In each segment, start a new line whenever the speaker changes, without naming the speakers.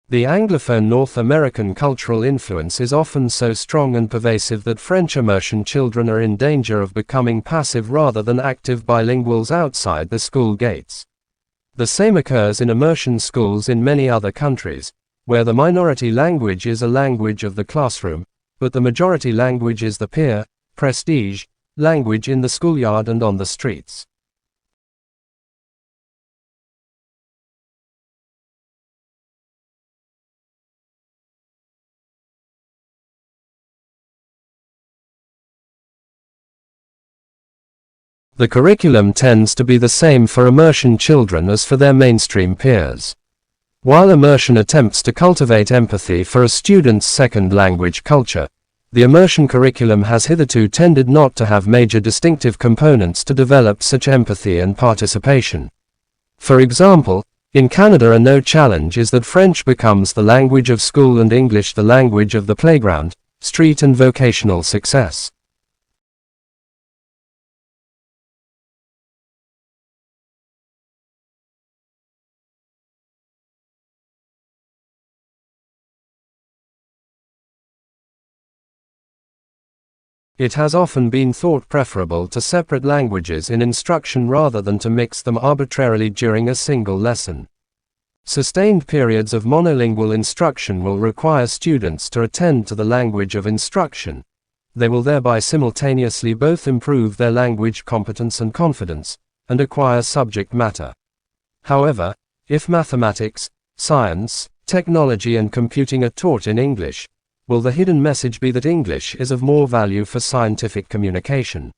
The Anglophone North American cultural influence is often so strong and pervasive that French immersion children are in danger of becoming passive rather than active bilinguals outside the school gates. The same occurs in immersion schools in many other countries, where the minority language is a language of the classroom, but the majority language is the peer, prestige, language in the schoolyard and on the streets. The curriculum tends to be the same for immersion children as for their mainstream peers. While immersion attempts to cultivate empathy for a student's second language culture, the immersion curriculum has hitherto tended not to have major distinctive components to develop such empathy and participation. For example, in Canada no challenge is that French becomes the language of school and English the language of the playground, street and vocational success. It has often been thought preferable to separate languages in instruction rather than to mix them arbitrarily during a single lesson. Sustained periods of monolingual instruction will require students to attend to the language of instruction. They will thereby simultaneously both improve their language competence and confidence, and acquire subject matter. However, if mathematics, science, technology and computing are taught in English, will the hidden message be that English is of more value for scientific communication?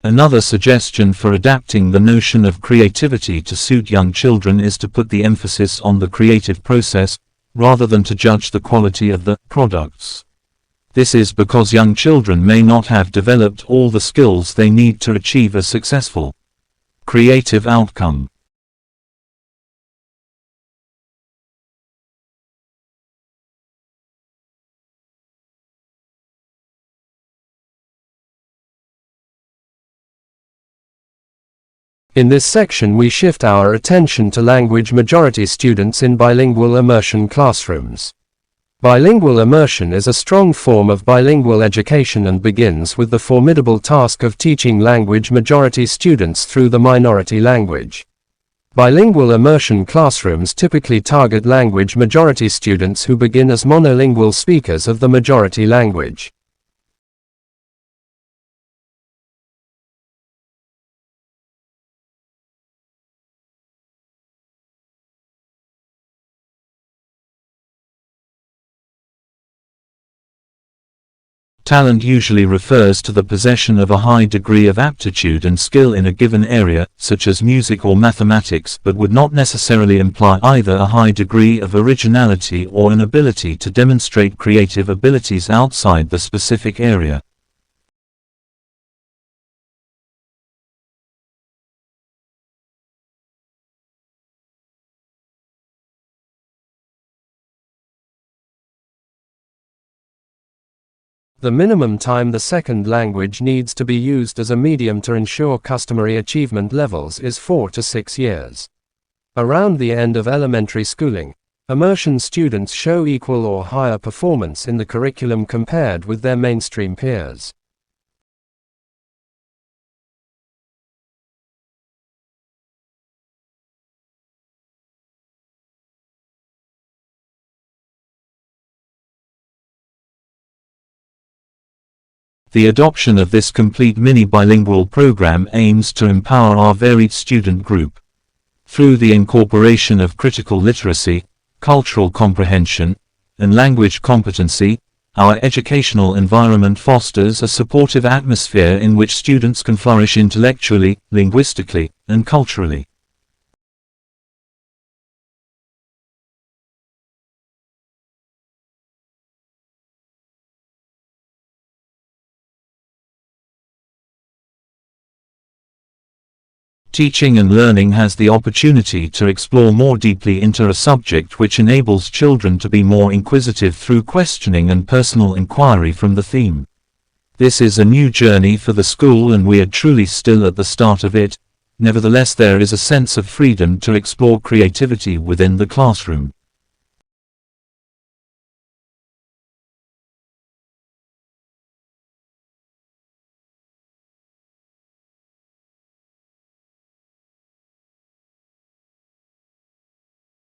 Another suggestion for adapting the notion of creativity to suit young children is to put the emphasis on the creative process, rather than to judge the quality of the products. This is because young children may not have developed all the skills they need to achieve a successful creative outcome.
In this section we shift our attention to language majority students in bilingual immersion classrooms. Bilingual immersion is a strong form of bilingual education and begins with the formidable task of teaching language majority students through the minority language. Bilingual immersion classrooms typically target language majority students who begin as monolingual speakers of the majority language.
Talent usually refers to the possession of a high degree of aptitude and skill in a given area, such as music or mathematics, but would not necessarily imply either a high degree of originality or an ability to demonstrate creative abilities outside the specific area.
The minimum time the second language needs to be used as a medium to ensure customary achievement levels is 4 to 6 years. Around the end of elementary schooling, immersion students show equal or higher performance in the curriculum compared with their mainstream peers.
The adoption of this complete mini-bilingual program aims to empower our varied student group. Through the incorporation of critical literacy, cultural comprehension, and language competency, our educational environment fosters a supportive atmosphere in which students can flourish intellectually, linguistically, and culturally. Teaching and learning has the opportunity to explore more deeply into a subject, which enables children to be more inquisitive through questioning and personal inquiry from the theme. This is a new journey for the school, and we are truly still at the start of it. Nevertheless, there is a sense of freedom to explore creativity within the classroom.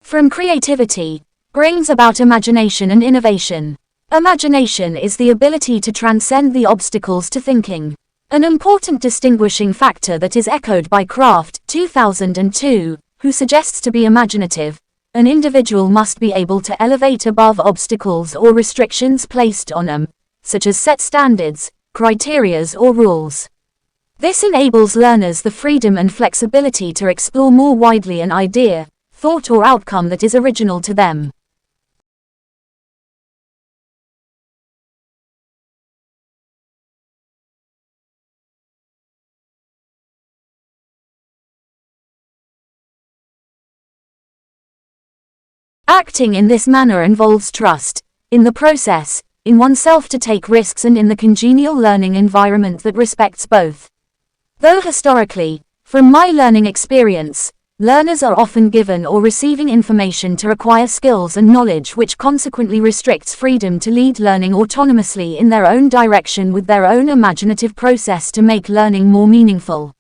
From creativity brings about imagination and innovation. Imagination is the ability to transcend the obstacles to thinking. An important distinguishing factor that is echoed by Kraft, 2002, who suggests to be imaginative, an individual must be able to elevate above obstacles or restrictions placed on them, such as set standards, criterias or rules. This enables learners the freedom and flexibility to explore more widely an idea, thought or outcome that is original to them. Acting in this manner involves trust in the process, in oneself to take risks, and in the congenial learning environment that respects both. Though historically, from my learning experience, learners are often given or receiving information to acquire skills and knowledge, which consequently restricts freedom to lead learning autonomously in their own direction with their own imaginative process to make learning more meaningful.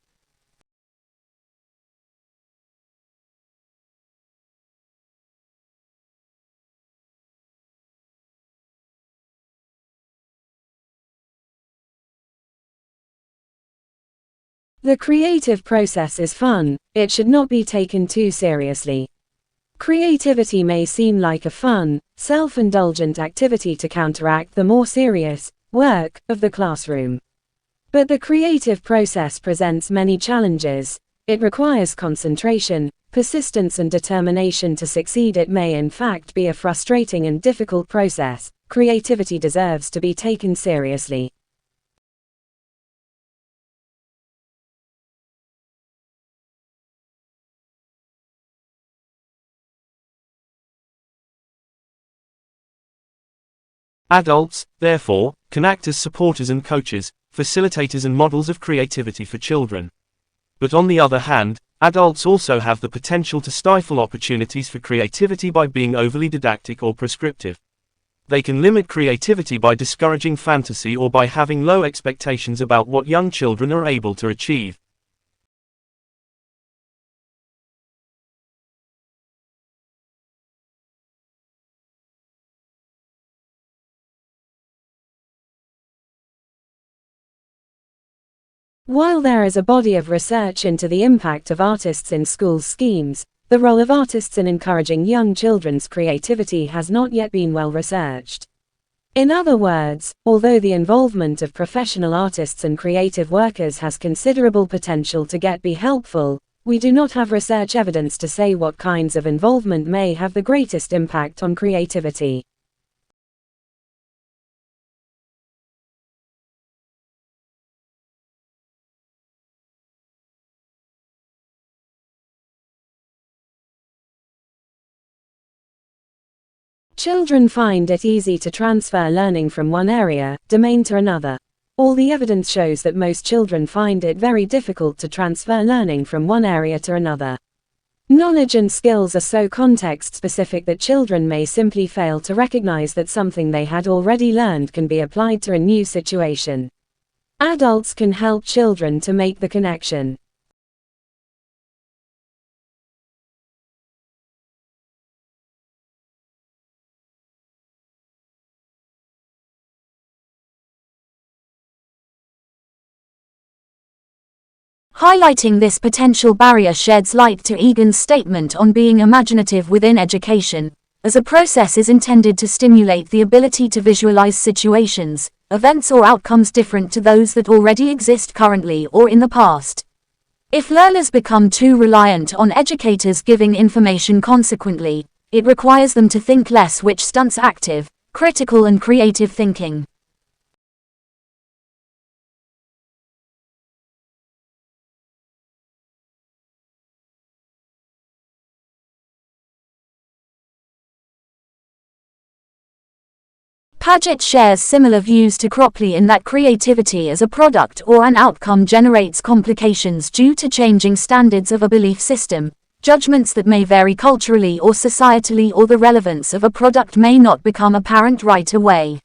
The creative process is fun, it should not be taken too seriously. Creativity may seem like a fun, self-indulgent activity to counteract the more serious work of the classroom. But the creative process presents many challenges. It requires concentration, persistence and determination to succeed. It may in fact be a frustrating and difficult process. Creativity deserves to be taken seriously.
Adults, therefore, can act as supporters and coaches, facilitators and models of creativity for children. But on the other hand, adults also have the potential to stifle opportunities for creativity by being overly didactic or prescriptive. They can limit creativity by discouraging fantasy or by having low expectations about what young children are able to achieve.
While there is a body of research into the impact of artists in school schemes, the role of artists in encouraging young children's creativity has not yet been well researched. In other words, although the involvement of professional artists and creative workers has considerable potential to be helpful, we do not have research evidence to say what kinds of involvement may have the greatest impact on creativity. Children find it easy to transfer learning from one domain to another. All the evidence shows that most children find it very difficult to transfer learning from one area to another. Knowledge and skills are so context-specific that children may simply fail to recognize that something they had already learned can be applied to a new situation. Adults can help children to make the connection.
Highlighting this potential barrier sheds light to Egan's statement on being imaginative within education, as a process is intended to stimulate the ability to visualize situations, events or outcomes different to those that already exist currently or in the past. If learners become too reliant on educators giving information consequently, it requires them to think less, which stunts active, critical and creative thinking. Paget shares similar views to Cropley in that creativity as a product or an outcome generates complications due to changing standards of a belief system, judgments that may vary culturally or societally, or the relevance of a product may not become apparent right away.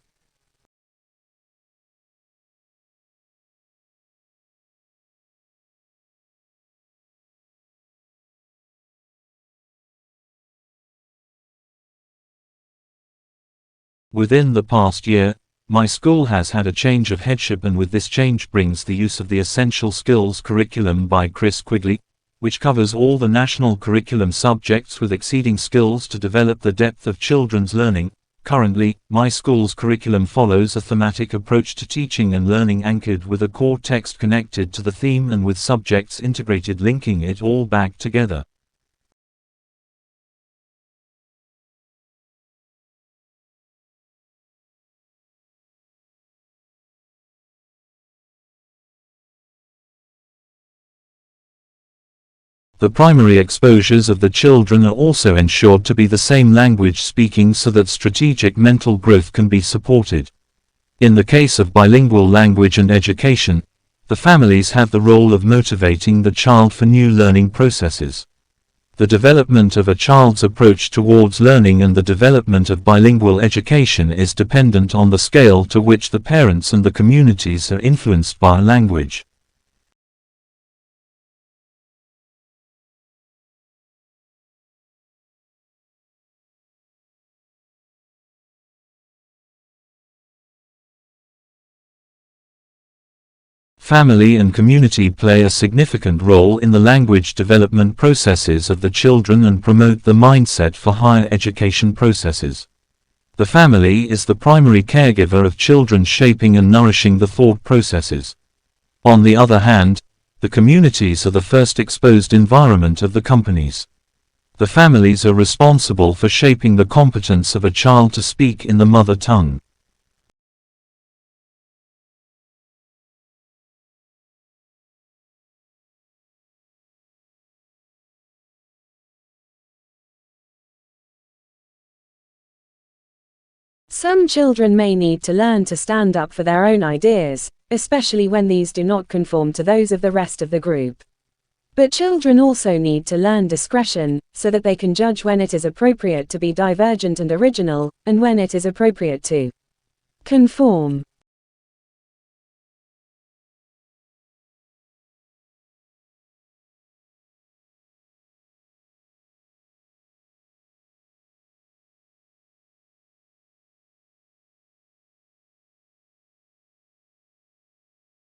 Within the past year, my school has had a change of headship, and with this change brings the use of the Essential Skills curriculum by Chris Quigley, which covers all the national curriculum subjects with exceeding skills to develop the depth of children's learning. Currently, my school's curriculum follows a thematic approach to teaching and learning, anchored with a core text connected to the theme and with subjects integrated, linking it all back together. The primary exposures of the children are also ensured to be the same language speaking so that strategic mental growth can be supported. In the case of bilingual language and education, the families have the role of motivating the child for new learning processes. The development of a child's approach towards learning and the development of bilingual education is dependent on the scale to which the parents and the communities are influenced by language. Family and community play a significant role in the language development processes of the children and promote the mindset for higher education processes. The family is the primary caregiver of children, shaping and nourishing the thought processes. On the other hand, the communities are the first exposed environment of the companies. The families are responsible for shaping the competence of a child to speak in the mother tongue.
Some children may need to learn to stand up for their own ideas, especially when these do not conform to those of the rest of the group. But children also need to learn discretion, so that they can judge when it is appropriate to be divergent and original, and when it is appropriate to conform.